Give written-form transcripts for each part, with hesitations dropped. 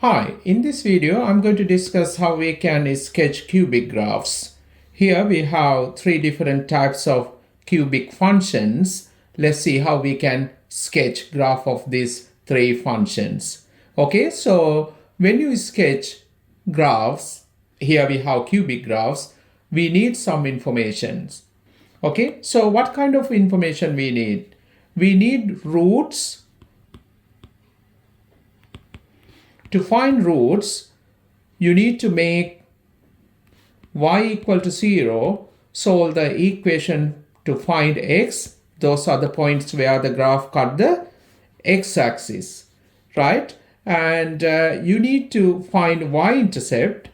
Hi, in this video I'm going to discuss how we can sketch cubic graphs. Here we have three different types of cubic functions. Let's see how we can sketch graph of these three functions. Okay, so when you sketch graphs, here we have cubic graphs, we need some information. Okay, so what kind of information we need? We need roots. To find roots, you need to make y equal to 0, solve the equation to find x. Those are the points where the graph cut the x-axis, right? And you need to find y-intercept.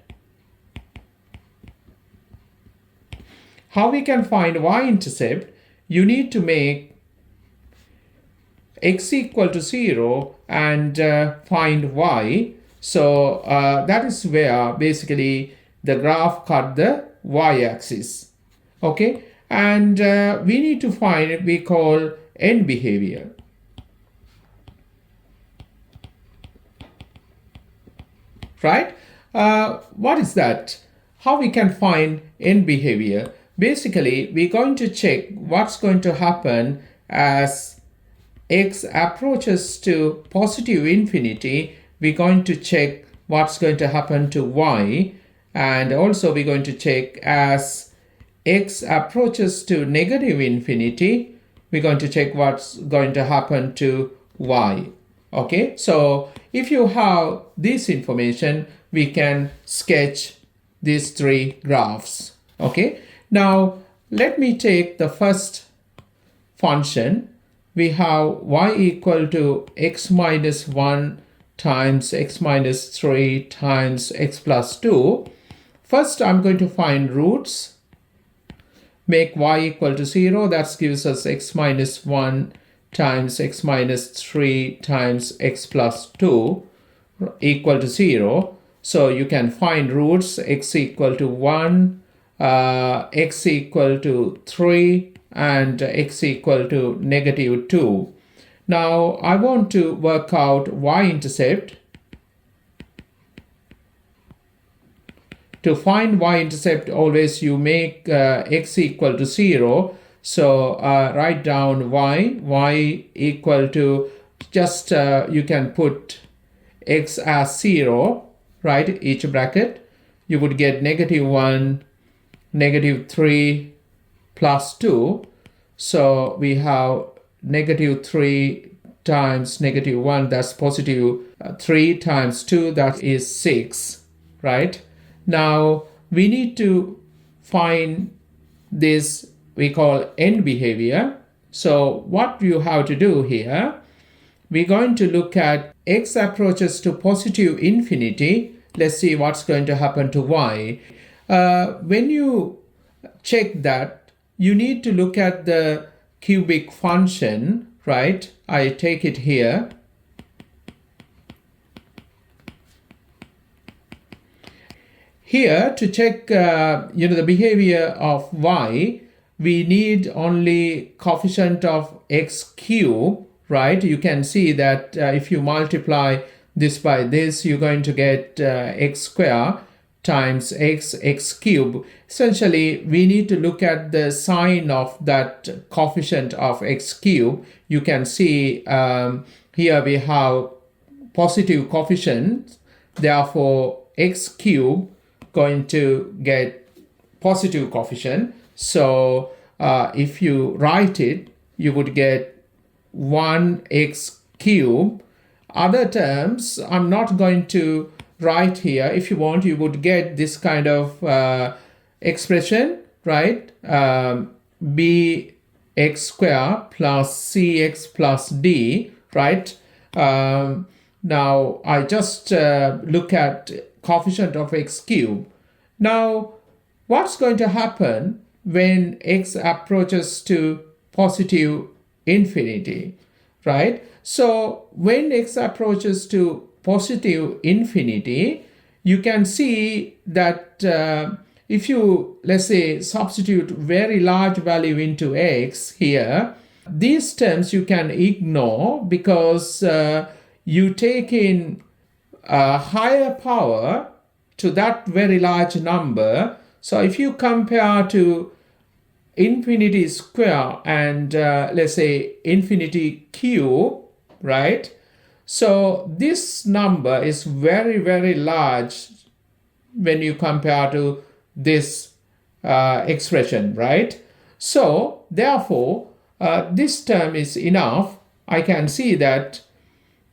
How we can find y-intercept? You need to make x equal to 0 and find y. So that is where basically the graph cut the y-axis. Okay, and we need to find we call end behavior. Right? What is that? How we can find end behavior? Basically, we're going to check what's going to happen as x approaches to positive infinity. We're going to check what's going to happen to y, and also we're going to check as x approaches to negative infinity, we're going to check what's going to happen to y. Okay, so if you have this information, we can sketch these three graphs. Okay, now let me take the first function. We have y equal to x minus 1 times x minus 3 times x plus 2. First, I'm going to find roots. Make y equal to 0. That gives us x minus 1 times x minus 3 times x plus 2 equal to 0. So you can find roots x equal to 1, x equal to 3, and x equal to negative 2. Now I want to work out y-intercept. To find y-intercept, always you make x equal to 0. So write down y equal to, just you can put x as 0, right, each bracket. You would get negative 1, negative 3, plus 2. So we have negative 3 times negative 1, that's positive 3 times 2, that is 6, right? Now we need to find this we call end behavior. So what you have to do here, we're going to look at x approaches to positive infinity. Let's see what's going to happen to y. When you check that, you need to look at the cubic function, right? I take it here. Here to check the behavior of y, we need only coefficient of x cube, right? You can see that if you multiply this by this, you're going to get x square times x cube. Essentially, we need to look at the sign of that coefficient of x cube. You can see here we have positive coefficient. Therefore, x cube going to get positive coefficient. So if you write it, you would get 1x cube. Other terms, I'm not going to write here. If you want, you would get this kind of expression, right? bx square plus cx plus d, right? Now I just look at coefficient of x cube. Now what's going to happen when x approaches to positive infinity, right? So when x approaches to positive infinity, you can see that if you, let's say, substitute very large value into x here, these terms you can ignore because you take in a higher power to that very large number. So if you compare to infinity square and let's say infinity cube, right? So this number is very, very large when you compare to this expression, right? So therefore, this term is enough. I can see that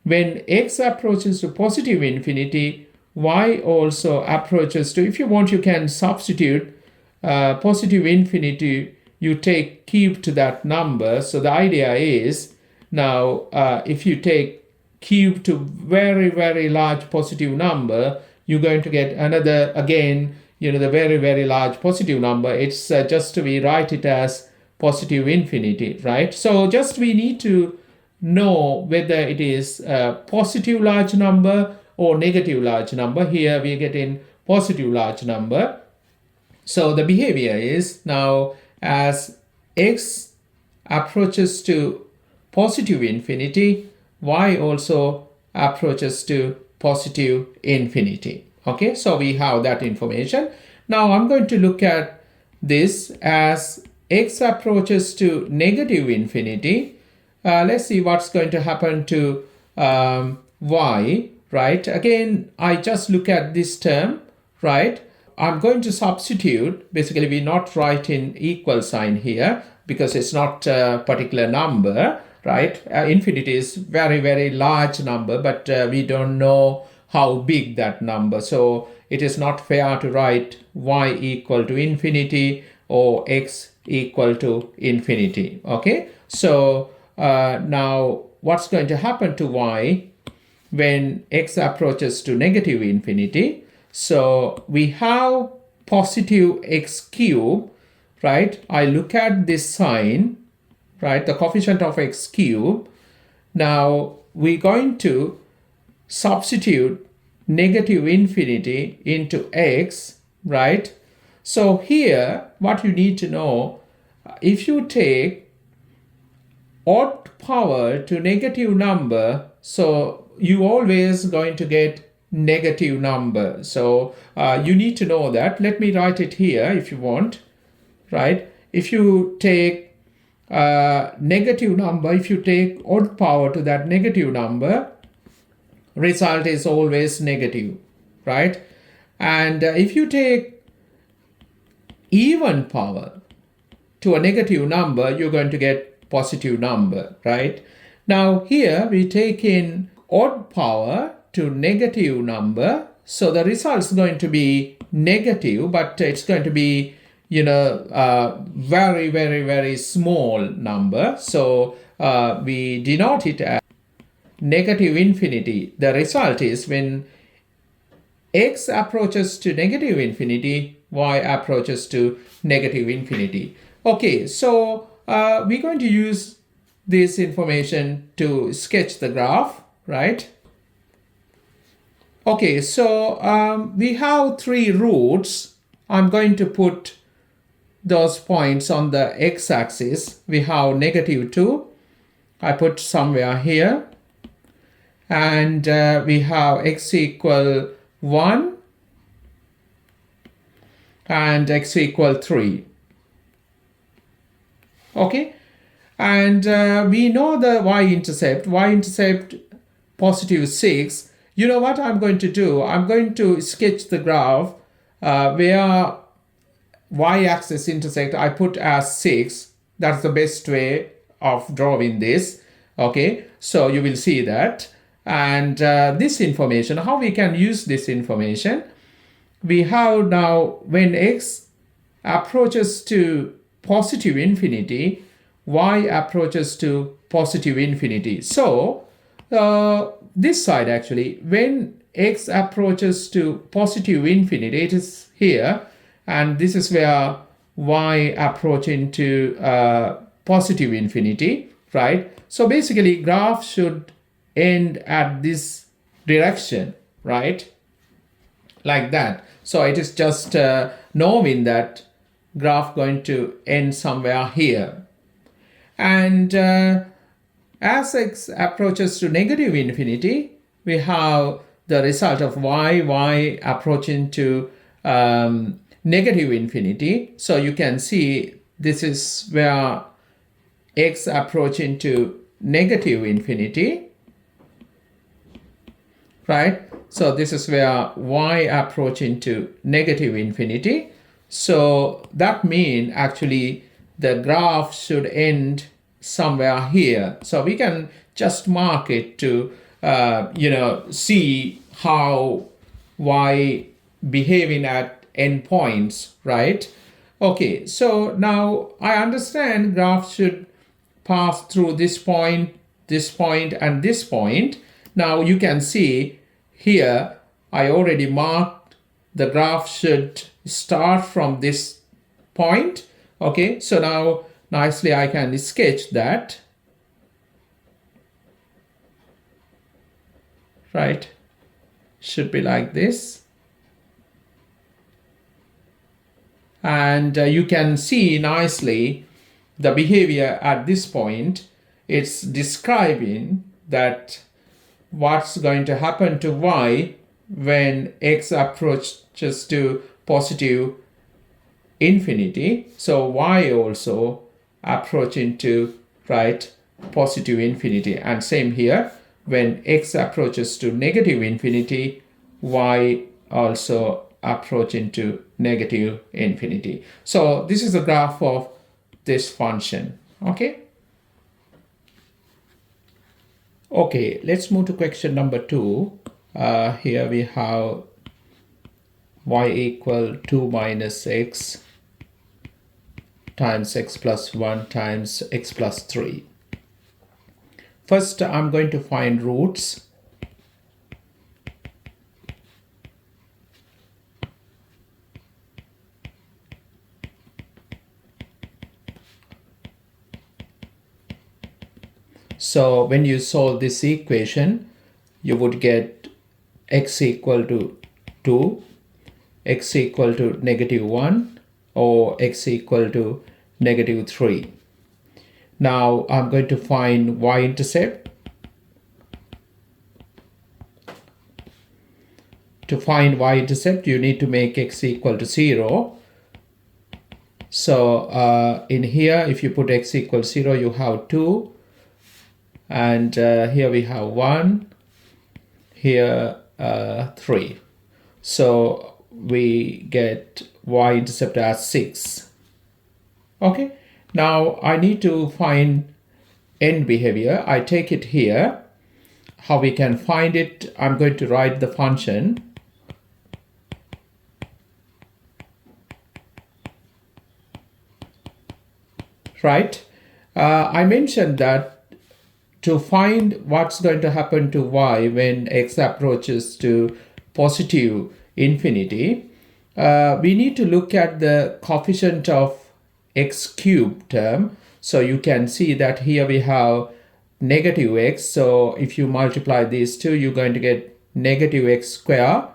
when x approaches to positive infinity, y also approaches to, if you want, you can substitute positive infinity, you take cube to that number. So the idea is now if you take cube to very, very large positive number, you're going to get another, again, the very, very large positive number. It's just we write it as positive infinity, right? So just we need to know whether it is a positive large number or negative large number. Here we get in positive large number. So the behavior is now as x approaches to positive infinity, y also approaches to positive infinity. Okay, so we have that information. Now I'm going to look at this as x approaches to negative infinity. Let's see what's going to happen to y, right? Again, I just look at this term, right? I'm going to substitute, basically we not write in equal sign here because it's not a particular number, right? Infinity is very, very large number, but we don't know how big that number. So it is not fair to write y equal to infinity or x equal to infinity. Okay, so now what's going to happen to y when x approaches to negative infinity? So we have positive x cube, right? I look at this sign, right? The coefficient of x cube. Now we're going to substitute negative infinity into x, right? So here, what you need to know, if you take odd power to negative number, so you always going to get negative number. So you need to know that. Let me write it here if you want, right? If you take negative number, if you take odd power to that negative number, result is always negative, right? And if you take even power to a negative number, you're going to get positive number, right? Now here we take in odd power to negative number, so the result is going to be negative, but it's going to be very, very, very small number. So we denote it as negative infinity. The result is when x approaches to negative infinity, y approaches to negative infinity. Okay, so we're going to use this information to sketch the graph, right? Okay, so we have three roots. I'm going to put those points on the x-axis. We have negative 2. I put somewhere here. And we have x equal 1 and x equal 3. Okay, and we know the y-intercept. Y-intercept positive 6. You know what I'm going to do? I'm going to sketch the graph where y-axis intersect. I put as 6. That's the best way of drawing this. Okay, so you will see that. And this information, how we can use this information? We have now when x approaches to positive infinity, y approaches to positive infinity. So this side actually, when x approaches to positive infinity, it is here, and this is where y approach into positive infinity, right? So basically graph should end at this direction, right? Like that. So it is just knowing that graph going to end somewhere here. And as x approaches to negative infinity, we have the result of y approaching to negative infinity. So you can see this is where x approaching to negative infinity, right? So this is where y approaching to negative infinity. So that means actually the graph should end somewhere here. So we can just mark it to see how y behaving at endpoints, right? Okay, so now I understand graph should pass through this point, and this point. Now you can see here I already marked the graph should start from this point. Okay, so now nicely I can sketch that, right? Should be like this. And you can see nicely the behavior at this point. It's describing that what's going to happen to y when x approaches to positive infinity. So y also approaching to, right, positive infinity. And same here, when x approaches to negative infinity, y also approaching to negative infinity. So this is a graph of this function. Okay. Okay, let's move to question number 2. Here we have y equal 2 minus x times x plus 1 times x plus 3. First, I'm going to find roots. So when you solve this equation, you would get x equal to 2, x equal to negative 1, or x equal to negative 3. Now I'm going to find y-intercept. To find y-intercept, you need to make x equal to 0. So in here, if you put x equals 0, you have 2. And here we have 1, here 3. So we get y-intercept as 6. Okay, now I need to find end behavior. I take it here. How we can find it, I'm going to write the function. Right, I mentioned that to find what's going to happen to y when x approaches to positive infinity, we need to look at the coefficient of x cubed term. So you can see that here we have negative x. So if you multiply these two, you're going to get negative x squared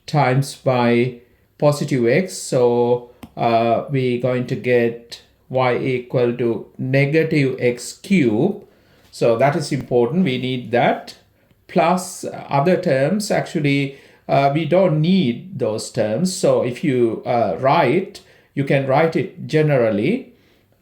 times by positive x. So we're going to get y equal to negative x cubed. So that is important. We need that. Plus other terms, actually, we don't need those terms. So if you write, you can write it generally.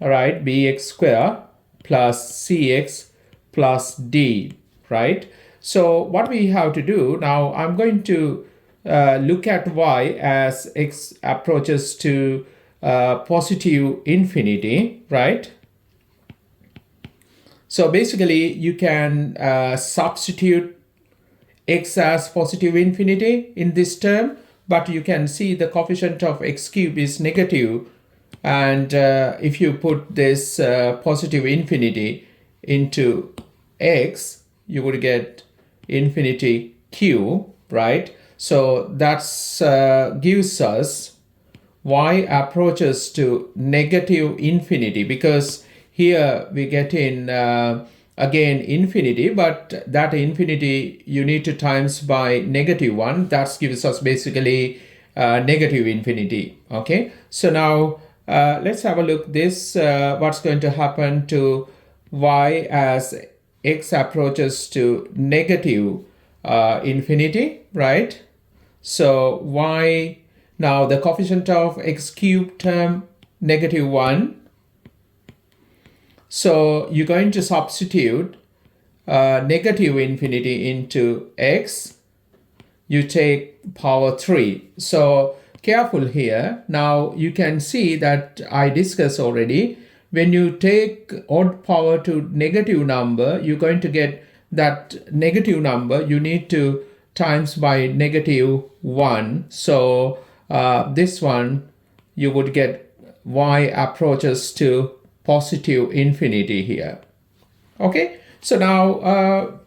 All right, bx squared plus cx plus d, right? So what we have to do now, I'm going to look at y as x approaches to positive infinity, right? So basically, you can substitute x as positive infinity in this term, but you can see the coefficient of x cubed is negative. And if you put this positive infinity into x, you would get infinity cube, right? So that's gives us y approaches to negative infinity, because here we get in again infinity, but that infinity you need to times by negative 1. That gives us basically negative infinity. Okay, so now let's have a look this what's going to happen to y as x approaches to negative infinity, right? So y, now the coefficient of x cubed term, -1. So you're going to substitute negative infinity into x. You take power 3. So careful here. Now you can see that I discussed already. When you take odd power to negative number, you're going to get that negative number. You need to times by -1. So this one, you would get y approaches to positive infinity here. Okay, so now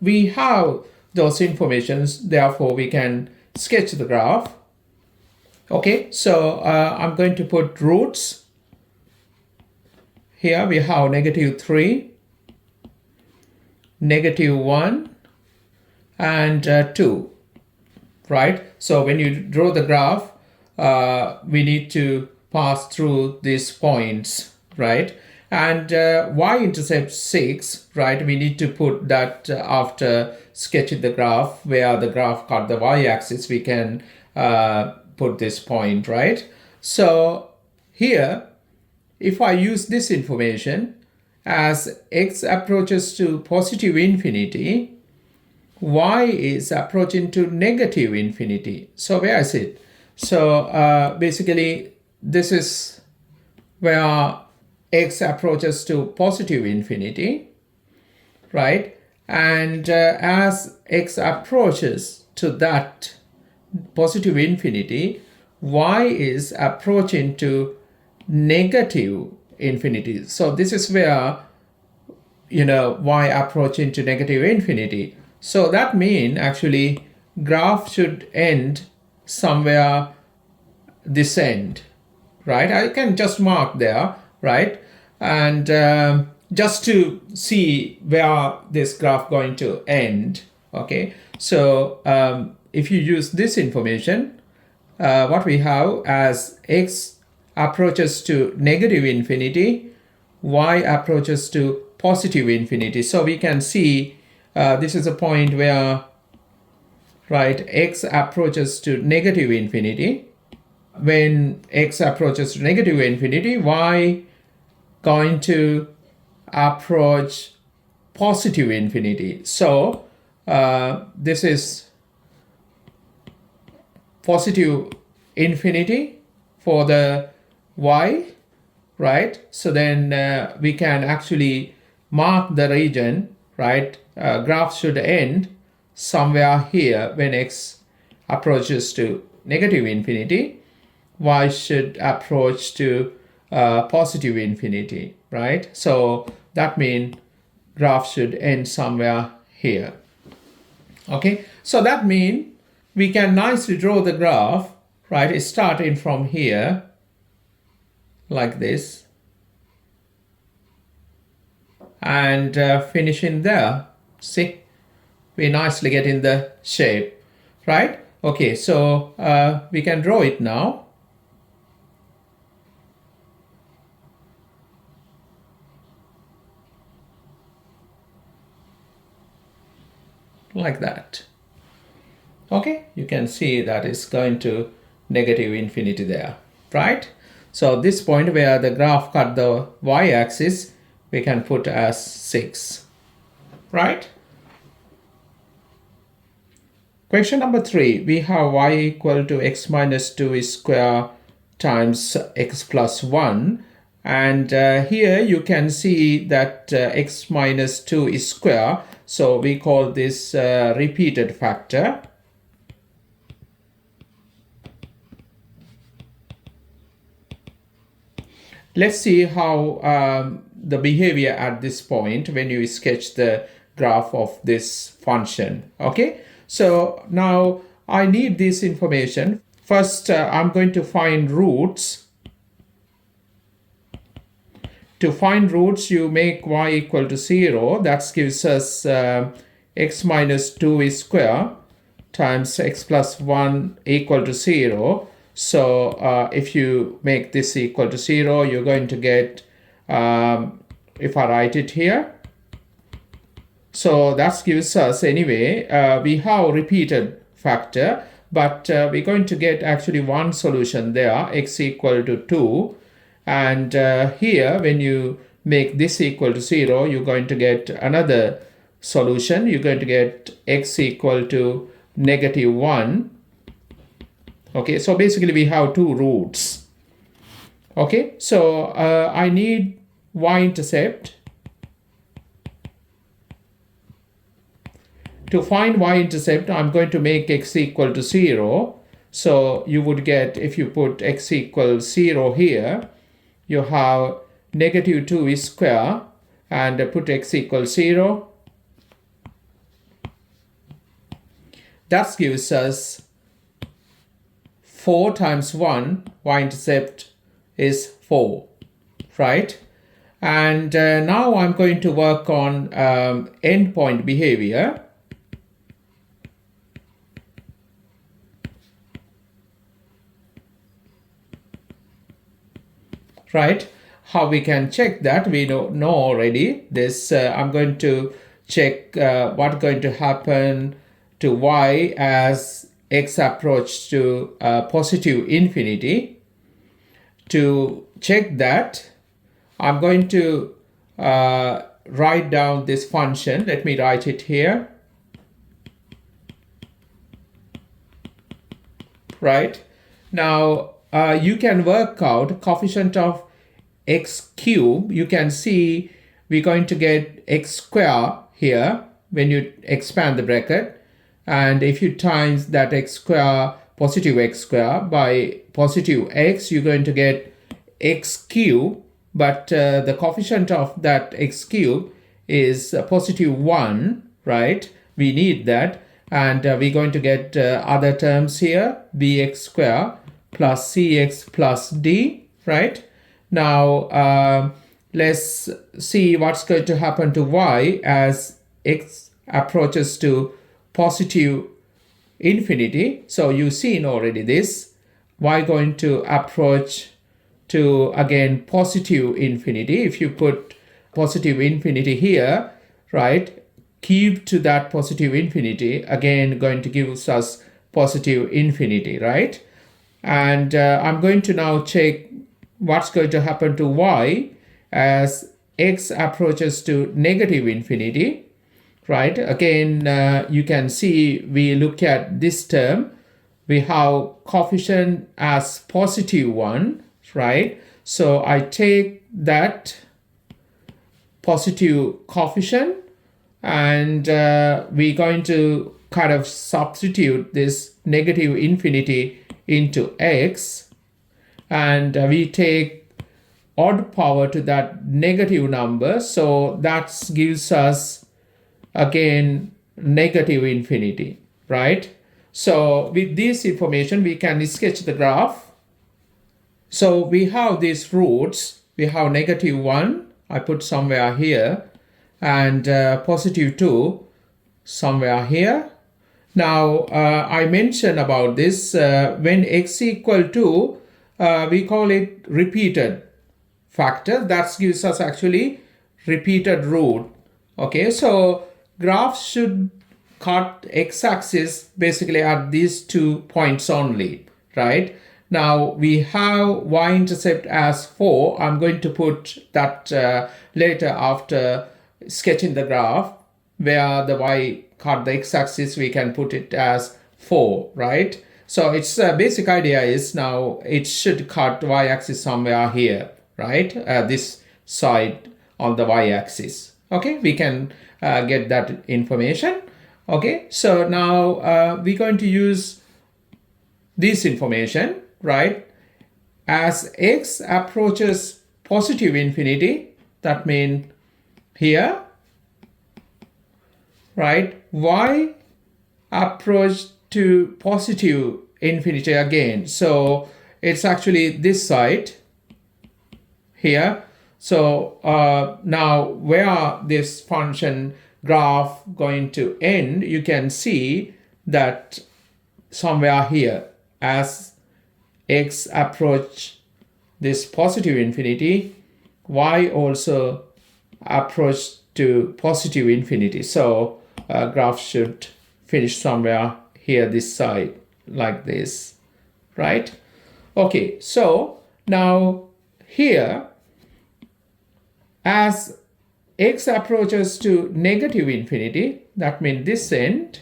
we have those informations, therefore we can sketch the graph. Okay, so I'm going to put roots. Here we have -3, -1, and 2, right? So when you draw the graph, we need to pass through these points, right? And y-intercept 6, right? We need to put that after sketching the graph, where the graph cut the y-axis, we can put this point, right? So here, if I use this information, as x approaches to positive infinity, y is approaching to negative infinity. So where is it? So basically, this is where x approaches to positive infinity, right? And as x approaches to that positive infinity, y is approaching to negative infinity. So this is where, y approaching to negative infinity. So that means actually graph should end somewhere this end, right? I can just mark there, right? And just to see where this graph going to end, okay? So if you use this information, what we have as x approaches to negative infinity, y approaches to positive infinity. So we can see this is a point where, right, x approaches to negative infinity. When x approaches to negative infinity, y going to approach positive infinity. So this is positive infinity for the y, right? So then we can actually mark the region, right? Graph should end somewhere here when x approaches to negative infinity. Y should approach to positive infinity, right? So that means graph should end somewhere here. Okay, so that means we can nicely draw the graph, right? Starting from here, like this, and finishing there. See, we nicely get in the shape, right? Okay, so we can draw it now. Like that. Okay, you can see that it's going to negative infinity there, right? So this point where the graph cut the y-axis, we can put as 6, right? Question number 3, we have y equal to x minus 2 square times x plus 1. And here you can see that x minus 2 is square. So we call this repeated factor. Let's see how the behavior at this point when you sketch the graph of this function. Okay, so now I need this information. First, I'm going to find roots. To find roots, you make y equal to 0. That gives us x minus 2 square times x plus 1 equal to 0. So if you make this equal to 0, you're going to get, if I write it here, So that gives us anyway, we have repeated factor, but we're going to get actually one solution there, x equal to 2. And here, when you make this equal to 0, you're going to get another solution. You're going to get x equal to -1. Okay, so basically we have two roots. Okay, so I need y-intercept. To find y-intercept, I'm going to make x equal to 0. So you would get, if you put x equals 0 here, you have -2 is square, and put x equals 0. That gives us 4 times 1, y-intercept is 4, right? And now I'm going to work on endpoint behavior. Right? How we can check that, we don't know already. This I'm going to check what's going to happen to y as x approach to positive infinity. To check that, I'm going to write down this function. Let me write it here. Right? Now, you can work out coefficient of x cube. You can see we're going to get x square here when you expand the bracket. And if you times that x square, positive x square, by positive x, you're going to get x cube. But the coefficient of that x cube is +1, right? We need that. And we're going to get other terms here, bx square plus cx plus d, right? Now, let's see what's going to happen to y as x approaches to positive infinity. So you've seen already this. Y going to approach to, again, positive infinity. If you put positive infinity here, right, cube to that positive infinity, again, going to give us positive infinity, right? And I'm going to now check what's going to happen to y as x approaches to negative infinity, right? Again, you can see we look at this term. We have coefficient as +1, right? So I take that positive coefficient, and we're going to kind of substitute this negative infinity into x. And we take odd power to that negative number. So that gives us, again, negative infinity, right? So with this information, we can sketch the graph. So we have these roots. We have -1, I put somewhere here, and +2 somewhere here. Now, I mentioned about this, when x equal to, we call it repeated factor. That gives us actually repeated root. Okay, so graphs should cut x-axis basically at these 2 points only, right? Now we have y-intercept as 4. I'm going to put that later after sketching the graph, where the y cut the x-axis, we can put it as 4, right? So its basic idea is now it should cut y-axis somewhere here, right? This side on the y-axis. Okay, we can get that information. Okay, so now we're going to use this information, right? As x approaches positive infinity, that means here, right? Y approach to positive infinity again. So it's actually this side here. So now where this function graph going to end, you can see that somewhere here as x approach this positive infinity, y also approach to positive infinity. So graph should finish somewhere here this side like this, right? Okay, so now here as x approaches to negative infinity, that means this end,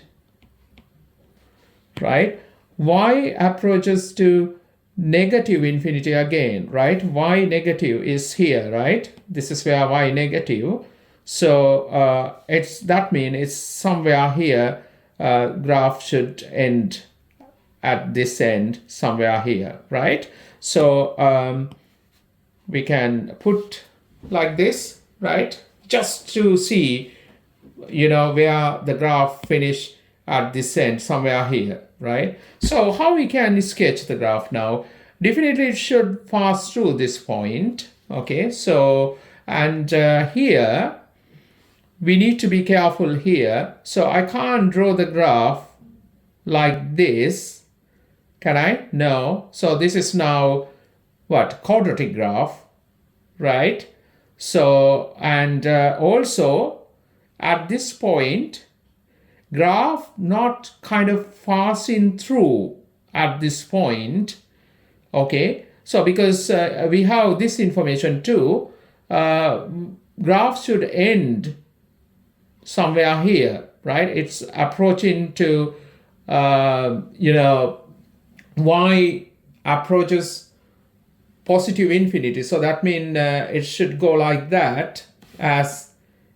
right? Y approaches to negative infinity again, right? Y negative is here, right? This is where y negative. So that means it's somewhere here. Graph should end at this end somewhere here, right? So we can put like this, right? Just to see, where the graph finish at this end somewhere here, right? So how we can sketch the graph now? Definitely it should pass through this point, okay? So, and here, we need to be careful here. So I can't draw the graph like this. Can I? No. So this is now what? Quadratic graph, right? So, and also at this point, graph not kind of passing through at this point, okay? So because we have this information too, graph should end somewhere here, right? It's approaching to, y approaches positive infinity. So that means it should go like that as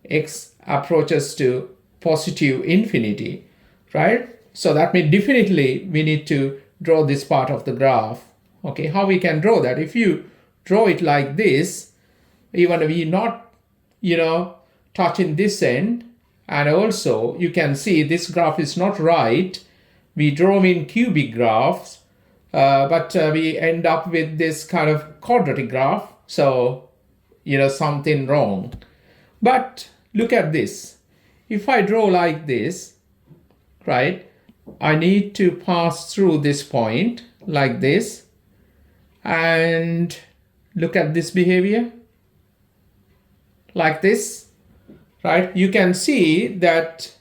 x approaches to positive infinity, right? So that means definitely we need to draw this part of the graph. Okay, how we can draw that? If you draw it like this, even we not, touching this end, and also you can see this graph is not right. We draw in cubic graphs, but we end up with this kind of quadratic graph. So, something wrong. But look at this. If I draw like this, right, I need to pass through this point like this. And look at this behavior. Like this, right? You can see that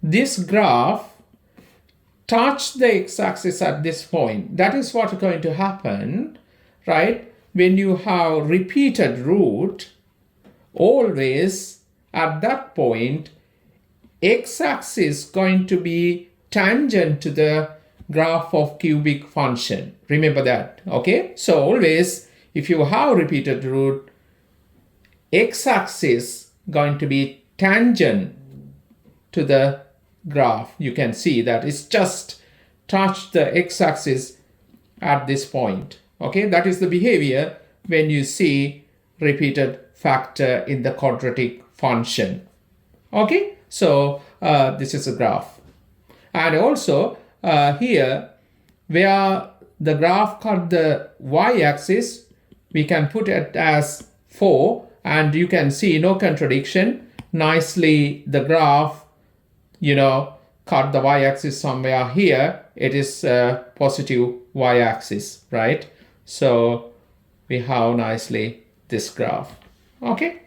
this graph touch the x-axis at this point. That is what is going to happen, right? When you have repeated root, always at that point, x-axis going to be tangent to the graph of cubic function. Remember that, okay? So always, if you have repeated root, x-axis going to be tangent to the graph. You can see that it's just touched the x-axis at this point. Okay, that is the behavior when you see repeated factor in the quadratic function. Okay, so this is a graph. And also here, where the graph cut the y-axis, we can put it as 4, and you can see no contradiction. Nicely, the graph, cut the y-axis somewhere here. It is positive y-axis, right? So we have nicely this graph. Okay.